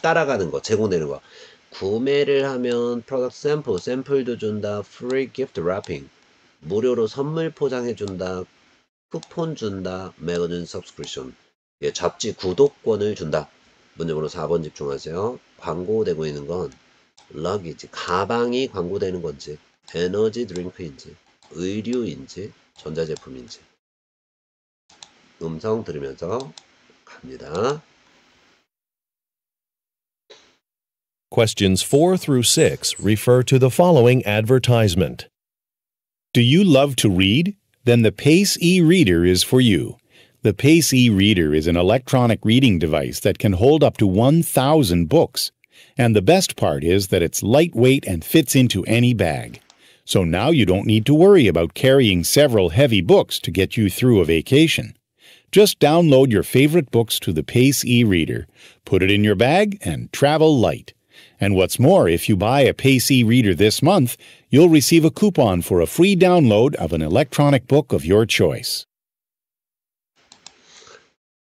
A: 따라가는 거, 제공되는 거. 구매를 하면 product sample, 샘플도 준다. free gift wrapping, 무료로 선물 포장해 준다. 쿠폰 준다. magazine subscription, 예, 잡지 구독권을 준다. 문제번호 4번 집중하세요. 광고되고 있는 건 luggage, 가방이 광고되는 건지, 에너지 드링크인지, 의류인지, 전자제품인지. 음성 들으면서 갑니다.
C: Questions 4 through 6 refer to the following advertisement.
D: Do you love to read? Then the Pace e-reader is for you. The Pace e-reader is an electronic reading device that can hold up to 1,000 books. And the best part is that it's lightweight and fits into any bag. So now you don't need to worry about carrying several heavy books to get you through a vacation. Just download your favorite books to the Pace e-reader, put it in your bag, and travel light. And what's more, if you buy a Pace e-reader this month, you'll receive a coupon for a free download of an electronic book of your choice.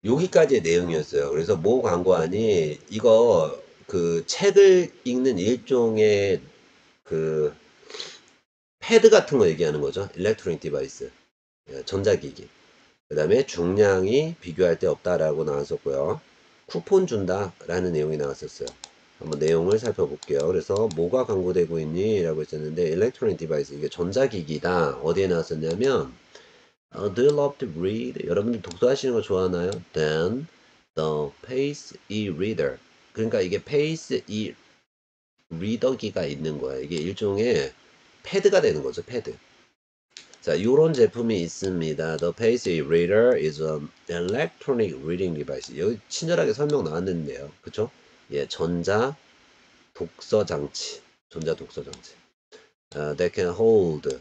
A: 여기까지의 내용이었어요. 그래서 뭐 광고하니 이거 그 책을 읽는 일종의 그 패드 같은 거 얘기하는 거죠. 일렉트로닉 디바이스, 전자기기. 그 다음에 중량이 비교할 데 없다라고 나왔었고요. 쿠폰 준다라는 내용이 나왔었어요. 한번 내용을 살펴볼게요. 그래서 뭐가 광고되고 있니? 라고 했었는데 일렉트로닉 디바이스, 이게 전자기기다. 어디에 나왔었냐면 Do you love to read? 여러분들 독서하시는 거 좋아하나요? Then the Pace e-reader, 그러니까 이게 Pace e-reader기가 있는 거예요. 이게 일종의 패드가 되는 거죠. 패드. 자, 이런 제품이 있습니다. The Pace e-reader is an electronic reading device. 여기 친절하게 설명 나왔는데요. 그쵸? 예, 전자 독서 장치. That can hold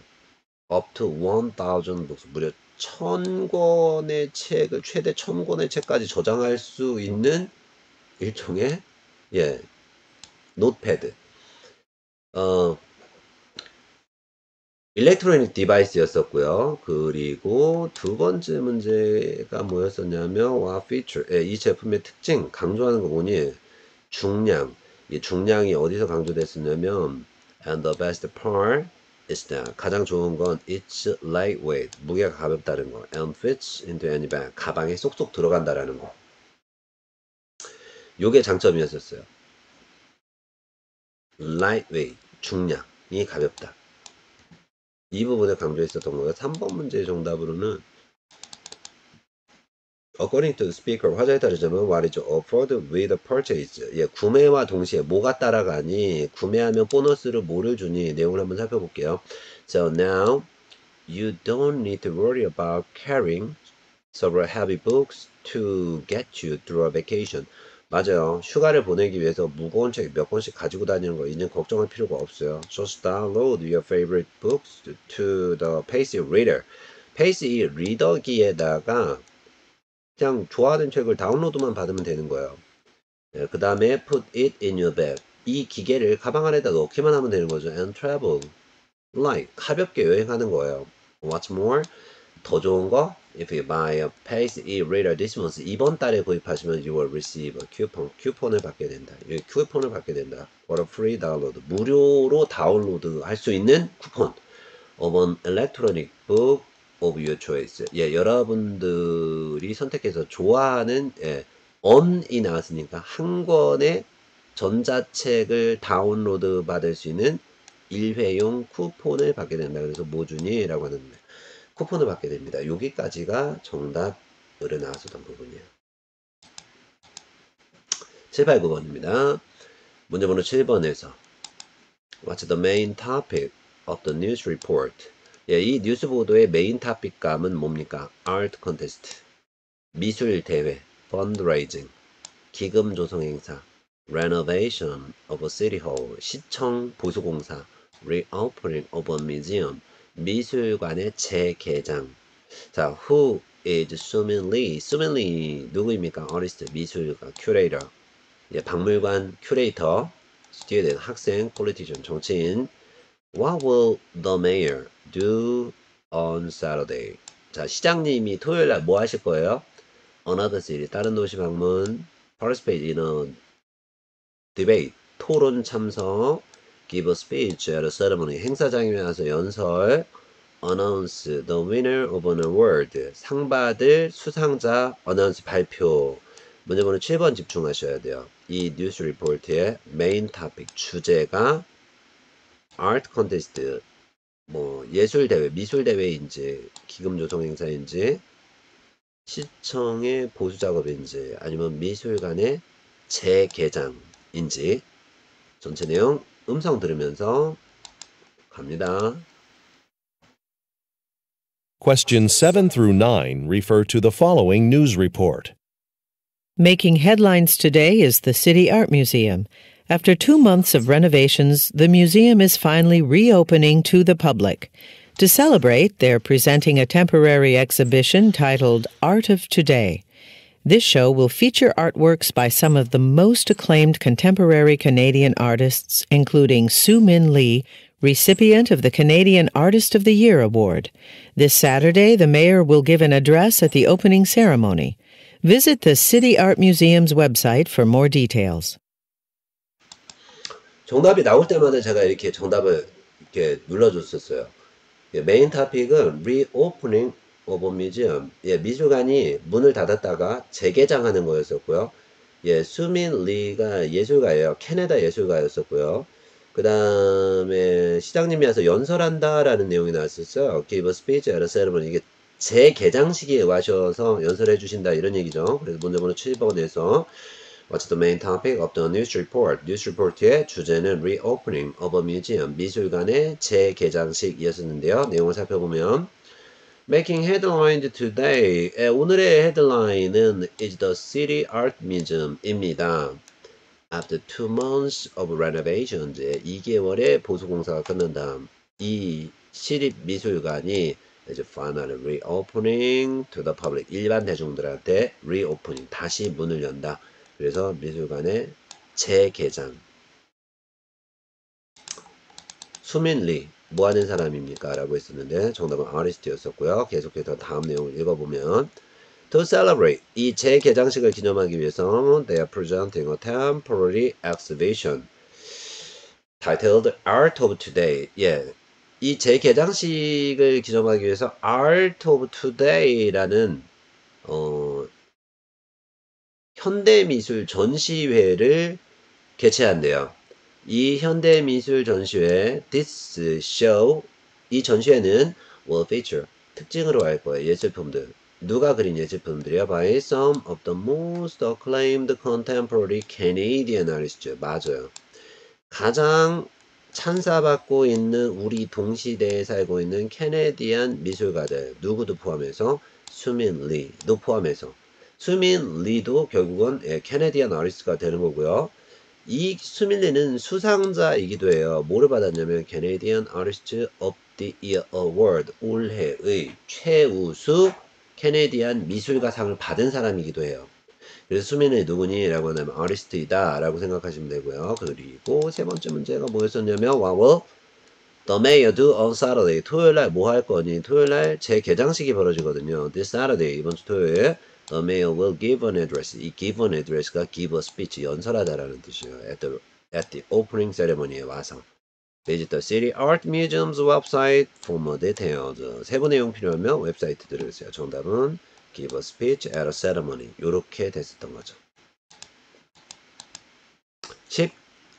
A: up to 1,000 books. 무려 1,000권의 책을, 최대 1,000권의 책까지 저장할 수 있는 일종의, 예, 노트패드. 일렉트로닉 디바이스였었고요. 그리고 두 번째 문제가 뭐였었냐면 What feature? 예, 이 제품의 특징, 강조하는 거 보니 중량. 이 중량이 어디서 강조됐었냐면 And the best part is that, 가장 좋은 건 it's lightweight, 무게가 가볍다는 거. And fits into any bag, 가방에 쏙쏙 들어간다라는 거. 요게 장점이었었어요. lightweight, 중량이 가볍다. 이 부분을 강조했었던 거예요. 3번 문제의 정답으로는 According to the speaker, 화자에 따르자면 What is offered with the purchase? 예, 구매와 동시에 뭐가 따라가니? 구매하면 보너스로 뭐를 주니? 내용을 한번 살펴볼게요. So now you don't need to worry about carrying several heavy books to get you through a vacation. 맞아요. 휴가를 보내기 위해서 무거운 책 몇 권씩 가지고 다니는 거 이제 걱정할 필요가 없어요. Just download your favorite books to the Pace e-reader. Pace e-reader기에다가 그냥 좋아하는 책을 다운로드만 받으면 되는 거예요. 네, 그 다음에 put it in your bag. 이 기계를 가방 안에다 넣기만 하면 되는 거죠. And travel light. 가볍게 여행하는 거예요. What's more? 더 좋은 거? If you buy a Pace e-reader this month, 이번 달에 구입하시면 you will receive a coupon. 쿠폰을 받게 된다. 쿠폰을 받게 된다. For a free download. 무료로 다운로드 할 수 있는 쿠폰. Of an electronic book of your choice. 예, 여러분들이 선택해서 좋아하는, 예, on이 나왔으니까 한 권의 전자책을 다운로드 받을 수 있는 1회용 쿠폰을 받게 된다. 그래서 뭐 주니? 라고 하는데 쿠폰을 받게 됩니다. 여기까지가 정답으로 나왔었던 부분이에요. 7, 8, 9번입니다. 문제번호 7번에서 What's the main topic of the news report? 예, 이 뉴스 보도의 메인 토픽감은 뭡니까? Art contest, 미술 대회, fundraising, 기금 조성 행사, renovation of a city hall, 시청 보수공사, reopening of a museum, 미술관의 재개장. 자, who is Sumin Lee? Sumin Lee 누구입니까? artist, 미술가, curator, 예, 박물관 큐레이터, student, 학생, politician, 정치인. What will the mayor do on Saturday? 자, 시장님이 토요일 날 뭐 하실 거예요? Another city, 다른 도시 방문, participate in a debate, 토론 참석, give a speech at a ceremony, 행사장에 와서 연설, announce the winner of an award, 상 받을 수상자, announce 발표. 문제번호 7번 집중하셔야 돼요. 이 뉴스 리포트의 메인 토픽 주제가 art contest, 뭐 예술 대회, 미술 대회인지, 기금 조성 행사인지, 시청의 보수 작업인지, 아니면 미술관의 재개장인지. 전체 내용 음성 들으면서 갑니다.
C: Questions 7 through 9 refer to the following news report.
F: Making headlines today is the City Art Museum. After 2 months of renovations, the museum is finally reopening to the public. To celebrate, they're presenting a temporary exhibition titled Art of Today. This show will feature artworks by some of the most acclaimed contemporary Canadian artists, including Sumin Lee, recipient of the Canadian Artist of the Year Award. This Saturday, the mayor will give an address at the opening ceremony. Visit the City Art Museum's website for more details.
A: 정답이 나올 때마다 제가 이렇게 정답을 이렇게 눌러줬었어요. 예, 메인 토픽은 reopening of a museum. 예, 미술관이 문을 닫았다가 재개장하는 거였었고요. 예, 수민 리가 예술가예요. 캐나다 예술가였었고요. 그 다음에 시장님이 와서 연설한다라는 내용이 나왔었어요. Give a speech at a ceremony. 이게 재개장식에 와셔서 연설해 주신다 이런 얘기죠. 그래서 문제번호 7번에서 What's the main topic of the news report? 뉴스 리포트의 주제는 reopening of a museum, 미술관의 재개장식이었었는데요. 내용을 살펴보면 Making headlines today, 오늘의 헤드라인은 is the City Art Museum입니다. After 2 months of renovations, 2개월의 보수공사가 끝난 다음 이 시립미술관이 이제 finally reopening to the public, 일반 대중들한테 reopening, 다시 문을 연다. 그래서 미술관의 재개장. 수민 리, 뭐 하는 사람입니까? 라고 했었는데 정답은 아티스트였었고요. 계속해서 다음 내용을 읽어보면 To celebrate, 이 재개장식을 기념하기 위해서 they are presenting a temporary exhibition titled Art of Today. 예, 이 재개장식을 기념하기 위해서 Art of Today라는 현대미술 전시회를 개최한대요. 이 현대미술 전시회, this show, 이 전시회는 will feature, 특징으로 할 거예요. 예술품들. 누가 그린 예술품들이요? By some of the most acclaimed contemporary Canadian artists. 맞아요. 가장 찬사받고 있는 우리 동시대에 살고 있는 캐네디안 미술가들, 누구도 포함해서 수민 리도 포함해서 수민 리도 결국은 캐네디안 아티스트가 되는 거고요. 이 수민 리는 수상자이기도 해요. 뭐를 받았냐면 Canadian Artist of the Year Award, 올해의 최우수 캐네디안 미술가상을 받은 사람이기도 해요. 그래서 수민이 누구니? 라고 하면 아티스트이다 라고 생각하시면 되고요. 그리고 세 번째 문제가 뭐였었냐면 What will the mayor do on Saturday? 토요일날 뭐 할 거니? 토요일날 재개장식이 벌어지거든요. This Saturday, 이번 주 토요일 The mayor will give an address. 이 give an address가 give a speech, 연설하다라는 뜻이에요. At the opening ceremony에 와서. Visit the City Art Museum's website for more details. 세부 내용 필요하면 웹사이트 들으세요. 정답은 give a speech at a ceremony. 요렇게 됐었던 거죠. 10,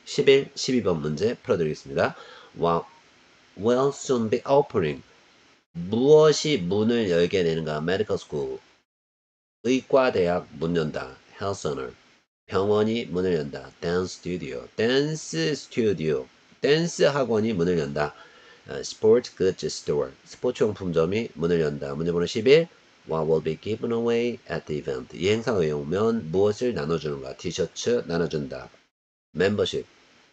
A: 11, 12번 문제 풀어드리겠습니다. Will soon be opening. 무엇이 문을 열게 되는가? Medical school. 의과대학 문 연다. Health center. 병원이 문을 연다. Dance studio. 댄스 스튜디오. 댄스 학원이 문을 연다. Sports goods store. 스포츠용품점이 문을 연다. 문제번호 11. What will be given away at the event? 이 행사에 오면 무엇을 나눠주는가? 티셔츠 나눠준다. Membership.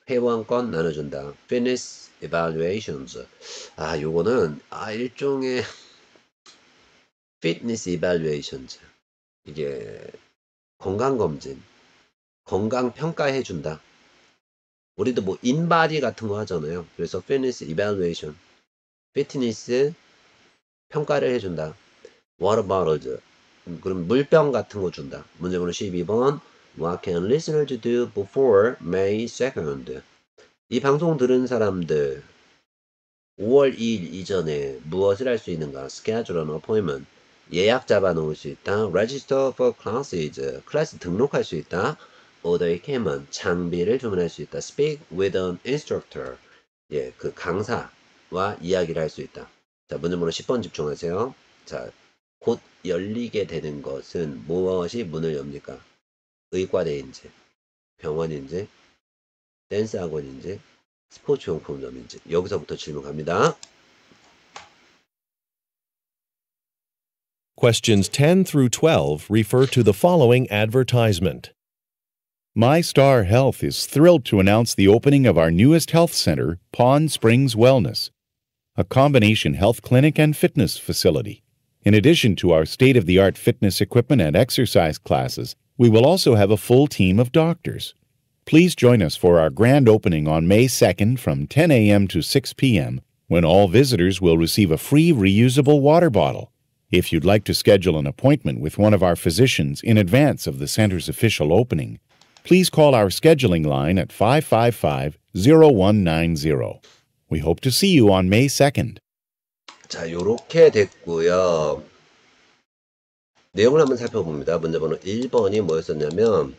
A: 회원권 나눠준다. Fitness evaluations. 요거는 일종의 fitness evaluations. 이게 건강검진, 건강평가해준다. 우리도 뭐 인바디 같은 거 하잖아요. 그래서 fitness evaluation, 피트니스 평가를 해준다. water bottles, 그럼 물병 같은 거 준다. 문제번호 12번. What can listeners do before May 2nd? 이 방송 들은 사람들 5월 2일 이전에 무엇을 할 수 있는가? Schedule an appointment. 예약 잡아 놓을 수 있다. Register for classes. 클래스 등록할 수 있다. Order equipment. 장비를 주문할 수 있다. Speak with an instructor. 그 강사와 이야기를 할 수 있다. 자, 문제번호 10번 집중하세요. 자, 곧 열리게 되는 것은 무엇이 문을 엽니까? 의과대인지, 병원인지, 댄스 학원인지, 스포츠 용품점인지. 여기서부터 질문 갑니다.
C: Questions 10 through 12 refer to the following advertisement.
D: MyStar Health is thrilled to announce the opening of our newest health center, Pond Springs Wellness, a combination health clinic and fitness facility. In addition to our state-of-the-art fitness equipment and exercise classes, we will also have a full team of doctors. Please join us for our grand opening on May 2nd from 10 a.m. to 6 p.m., when all visitors will receive a free reusable water bottle. If you'd like to schedule an appointment with one of our physicians in advance of the center's official opening, please call our scheduling line at 555-0190. We hope to see you on May 2nd.
A: 자, 요렇게 됐고요. 내용을 한번 살펴봅니다. 문제번호 1번이 뭐였었냐면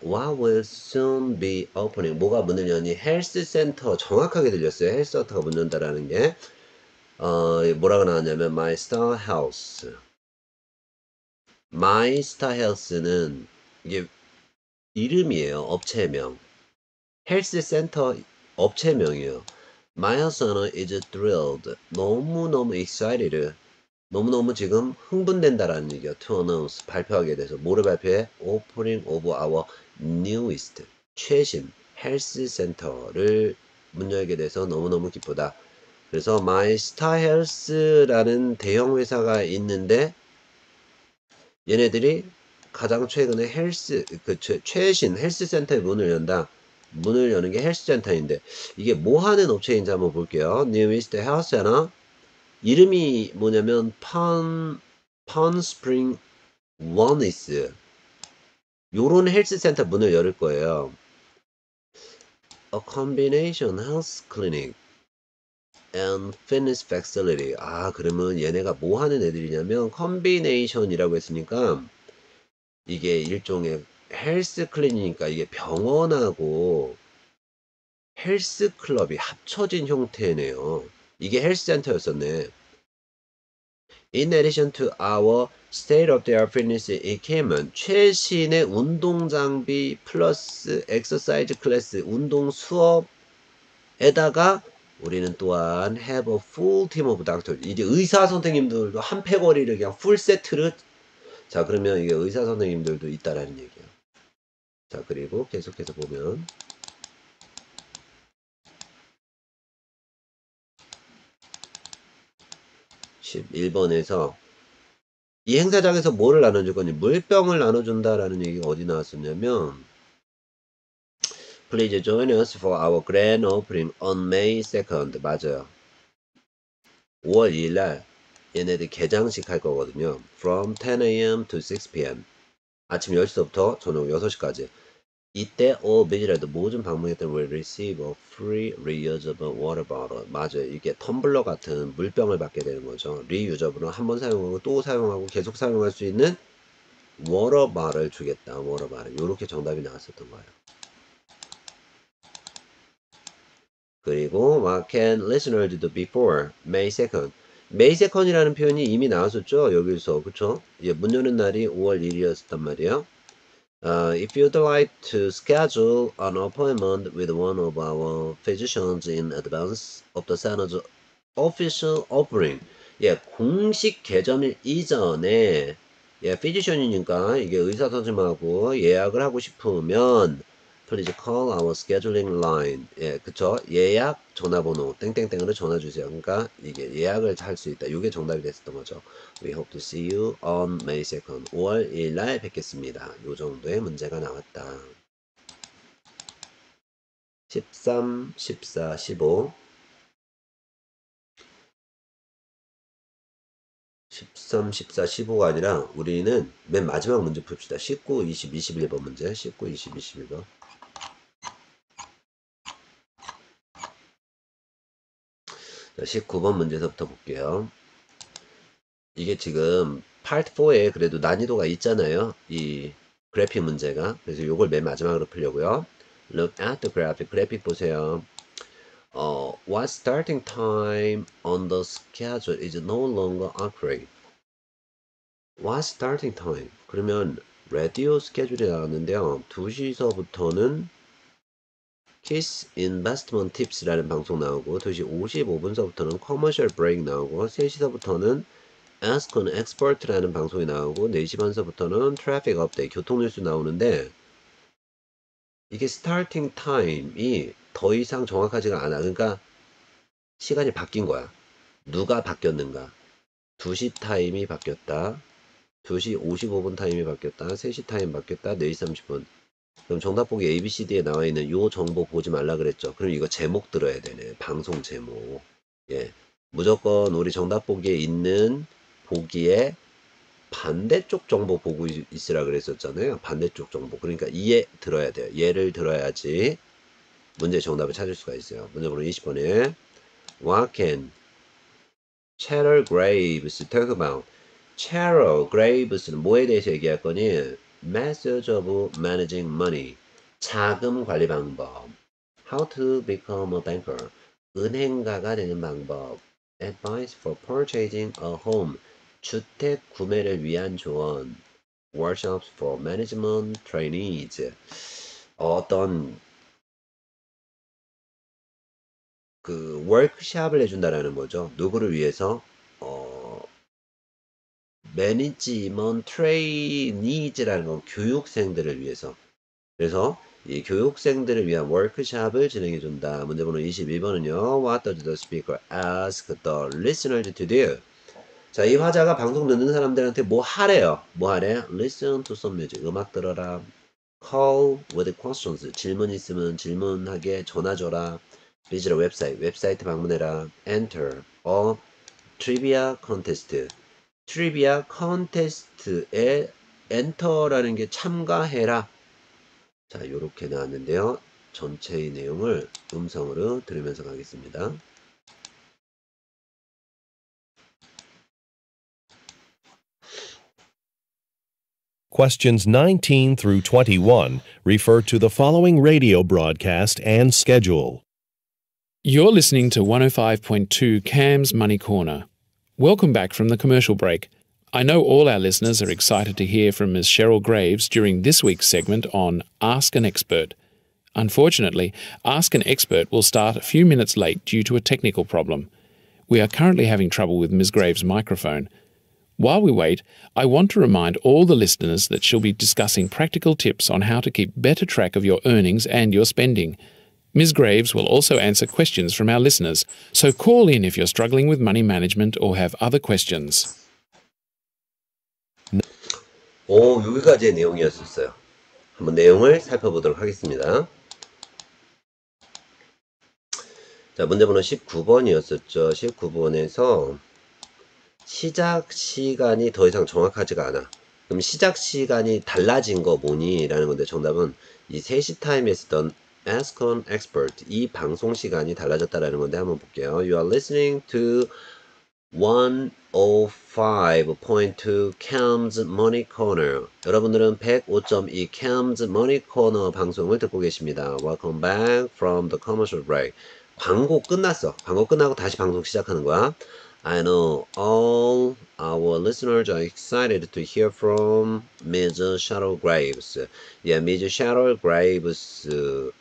A: What will soon be opening? 뭐가 문을 여니? 헬스센터. 정확하게 들렸어요. 헬스센터가 문 연다라는 게. 뭐라고 나왔냐면 MyStar Health. MyStar Health는 이게 이름이에요. 업체명. 헬스센터 업체명이에요. My husband is thrilled. 너무너무 excited. 너무너무 지금 흥분된다라는 얘기야. To announce. 발표하게 돼서. 뭐를 발표해? Opening of our newest. 최신 헬스센터를 문 열게 돼서 너무너무 기쁘다. 그래서 MyStar Health라는 대형 회사가 있는데 얘네들이 가장 최근에 최신 헬스센터의 문을 연다. 문을 여는 게 헬스센터인데 이게 뭐 하는 업체인지 한번 볼게요. Newest Health Center. 이름이 뭐냐면 Pond Spring Wellness. 요런 헬스센터 문을 열을 거예요. A combination health clinic and fitness facility. 그러면 얘네가 뭐 하는 애들이냐면 combination이라고 했으니까 이게 일종의 헬스 클리닉이니까 이게 병원하고 헬스 클럽이 합쳐진 형태네요. 이게 헬스센터였었네. In addition to our state-of-the-art fitness equipment, 최신의 운동 장비 플러스 엑서사이즈 클래스 운동 수업에다가 우리는 또한 have a full team of doctors. 이제 의사 선생님들도 한 패거리를 그냥 풀 세트를. 자, 그러면 이게 의사 선생님들도 있다라는 얘기야. 자, 그리고 계속해서 보면 11번에서 이 행사장에서 뭐를 나눠줄 거니? 물병을 나눠준다라는 얘기가 어디 나왔었냐면 Please join us for our grand opening on May 2nd. 맞아요. 5월 2일 날 얘네들 개장식 할 거거든요. From 10 a.m. to 6 p.m. 아침 10시부터 저녁 6시까지. 이때 all visitors 모든 방문객들 will receive a free reusable water bottle. 맞아요. 이게 텀블러 같은 물병을 받게 되는 거죠. reusable은 한번 사용하고 또 사용하고 계속 사용할 수 있는 water bottle 주겠다. water bottle. 요렇게 정답이 나왔었던 거예요. 그리고 what can listeners do before May 2nd? May 2nd이라는 표현이 이미 나왔었죠. 여기서. 그쵸? 문 여는 날이 5월 1일이었단 말이에요. If you'd like to schedule an appointment with one of our physicians in advance of the center's official offering. 예, 공식 개점일 이전에 예, 피지션이니까 이게 의사 선생님하고 예약을 하고 싶으면 please call our scheduling line. 예, 그쵸? 예약 전화번호 땡땡땡으로 전화 주세요. 그러니까 이게 예약을 할 수 있다. 이게 정답이 됐었던 거죠. We hope to see you on May 2nd. 5월 1일 날 뵙겠습니다. 요 정도의 문제가 나왔다. 13, 14, 15 13, 14, 15가 아니라 우리는 맨 마지막 문제 풉시다. 19, 20, 21번 문제. 19, 20, 21번. 자, 19번 문제서부터 볼게요. 이게 지금 파트 4에 그래도 난이도가 있잖아요. 이 그래픽 문제가. 그래서 이걸 맨 마지막으로 풀려고요. Look at the graphic. 그래픽 보세요. What starting time on the schedule is no longer accurate. What starting time? 그러면 라디오 스케줄이 나왔는데요. 2시서부터는 Kiss Investment Tips라는 방송 나오고 2시 55분서부터는 Commercial Break 나오고 3시서부터는 Ask an Expert라는 방송이 나오고 4시 반서부터는 Traffic Update 교통뉴스 나오는데 이게 스타팅 타임이 더 이상 정확하지가 않아. 그러니까 시간이 바뀐 거야. 누가 바뀌었는가? 2시 타임이 바뀌었다. 2시 55분 타임이 바뀌었다. 3시 타임 바뀌었다. 4시 30분. 그럼 정답 보기 ABCD에 나와 있는 요 정보 보지 말라 그랬죠. 그럼 이거 제목 들어야 되네. 방송 제목. 예. 무조건 우리 정답 보기에 있는 보기에 반대쪽 정보 보고 있으라 그랬었잖아요. 반대쪽 정보. 그러니까 이에 들어야 돼요. 얘를 들어야지 문제 정답을 찾을 수가 있어요. 문제 번호 20번에 What can Cheryl Graves talk about? Cheryl Graves는 뭐에 대해서 얘기할 거니? Methods of managing money. 자금 관리 방법. How to become a banker. 은행가가 되는 방법. Advice for purchasing a home. 주택 구매를 위한 조언. Workshops for management trainees. 어떤 그 워크샵을 해준다라는 거죠. 누구를 위해서? 매니지먼트 트레이니즈라는 건 교육생들을 위해서. 그래서 이 교육생들을 위한 워크샵을 진행해 준다. 문제 번호 21번은요. What does the speaker ask the listeners to do? 자, 이 화자가 방송 듣는 사람들한테 뭐 하래요? 뭐 하래? Listen to some music. 음악 들어라. Call with questions. 질문 있으면 질문하게 전화 줘라. Visit a website. 웹사이트 방문해라. Enter a trivia contest. 트리비아 컨테스트에 엔터라는 게 참가해라. 자, 요렇게 나왔는데요. 전체의 내용을 음성으로 들으면서 가겠습니다.
C: Questions 19 through 21 refer to the following radio broadcast and schedule.
G: You're listening to 105.2 CAM's Money Corner. Welcome back from the commercial break. I know all our listeners are excited to hear from Ms. Cheryl Graves during this week's segment on Ask an Expert. Unfortunately, Ask an Expert will start a few minutes late due to a technical problem. We are currently having trouble with Ms. Graves' microphone. While we wait, I want to remind all the listeners that she'll be discussing practical tips on how to keep better track of your earnings and your spending. Ms. Graves will also answer questions from our listeners, so call in if you're struggling with money management or have other questions.
A: 여기까지의 내용이었어요. 한번 내용을 살펴보도록 하겠습니다. 자, 문제번호 19번이었었죠. 19번에서 시작 시간이 더 이상 정확하지가 않아. 그럼 시작 시간이 달라진 거 뭐니? 라는 건데 정답은 이 3시 타임에 쓰던 Ask an Expert 이 방송 시간이 달라졌다라는 건데 한번 볼게요. You are listening to 105.2 CAM's Money Corner. 여러분들은 105.2 CAM's Money Corner 방송을 듣고 계십니다. Welcome back from the commercial break. 광고 끝났어. 광고 끝나고 다시 방송 시작하는 거야. I know all our listeners are excited to hear from Ms. Cheryl Graves. 예, Ms. Cheryl Graves의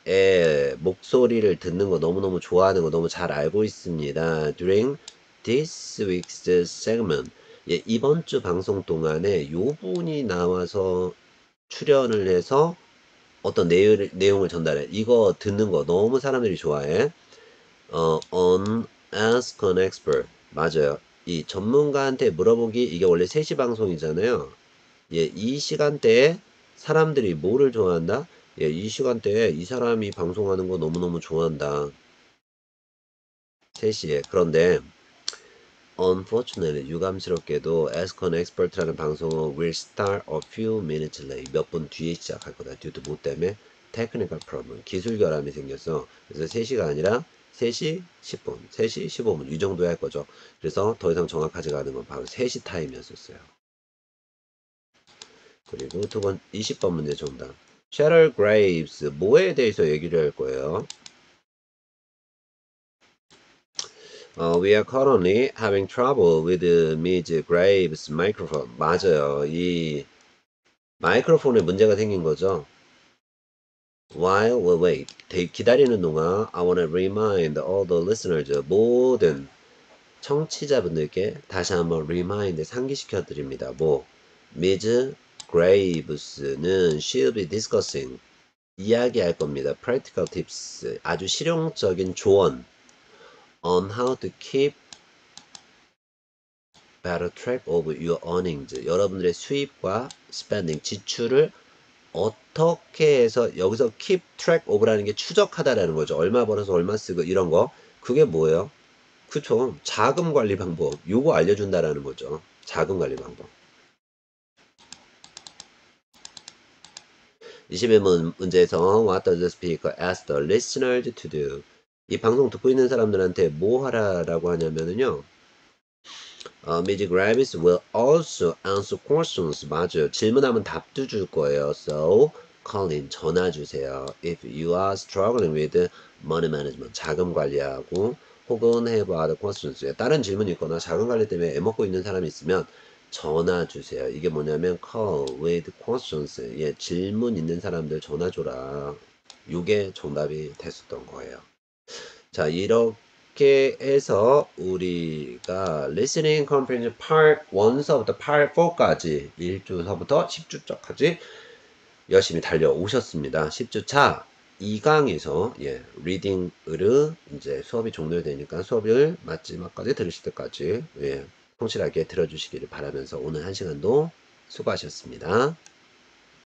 A: 목소리를 듣는 거 너무너무 좋아하는 거 너무 잘 알고 있습니다. During this week's segment, 예, 이번 주 방송 동안에 요 분이 나와서 출연을 해서 어떤 내용을 전달해. 이거 듣는 거 너무 사람들이 좋아해. On Ask an Expert. 맞아요. 이 전문가한테 물어보기, 이게 원래 3시 방송이잖아요. 예, 이 시간대에 사람들이 뭐를 좋아한다? 예, 이 시간대에 이 사람이 방송하는 거 너무너무 좋아한다. 3시에. 그런데 unfortunately, 유감스럽게도 Ask an Expert라는 방송은 will start a few minutes late. 몇 분 뒤에 시작할 거다. due to 뭐 때문에? technical problem. 기술 결함이 생겨서. 그래서 3시가 아니라 3시 10분, 3시 15분 이 정도에 할 거죠. 그래서 더 이상 정확하지가 않은 건 바로 3시 타임이었었어요. 그리고 20번 문제 정답. Cheryl Graves, 뭐에 대해서 얘기를 할 거예요? We are currently having trouble with Ms. Graves' microphone. 맞아요. 이 마이크로폰에 문제가 생긴 거죠. While we wait, 기다리는 동안 I want to remind all the listeners, 모든 청취자분들께 다시 한번 remind, 상기시켜 드립니다. 뭐, Ms. Graves는 she'll be discussing, 이야기할 겁니다. Practical tips, 아주 실용적인 조언 on how to keep better track of your earnings. 여러분들의 수입과 spending, 지출을 어떻게 해서, 여기서 keep track of라는 게 추적하다라는 거죠. 얼마 벌어서 얼마 쓰고 이런 거. 그게 뭐예요? 그쵸. 자금 관리 방법. 요거 알려준다라는 거죠. 자금 관리 방법. 21번 문제에서 What does the speaker ask the listeners to do? 이 방송 듣고 있는 사람들한테 뭐 하라라고 하냐면은요. Ms. Graves will also answer questions. 맞아요. 질문하면 답도 줄 거예요. So, call in, 전화 주세요. If you are struggling with money management, 자금 관리하고, 혹은 have other questions, 다른 질문이 있거나 자금 관리 때문에 애먹고 있는 사람이 있으면 전화 주세요. 이게 뭐냐면 call with questions. 예, 질문 있는 사람들 전화 줘라. 이게 정답이 됐었던 거예요. 자, 이렇게 해서 우리가 listening comprehension part 1서부터 part 4까지 1주서부터 10주차까지 열심히 달려오셨습니다. 10주차 2강에서 예, 리딩으로 이제 수업이 종료되니까 수업을 마지막까지 들으실 때까지 예, 성실하게 들어주시기를 바라면서 오늘 한 시간도 수고하셨습니다.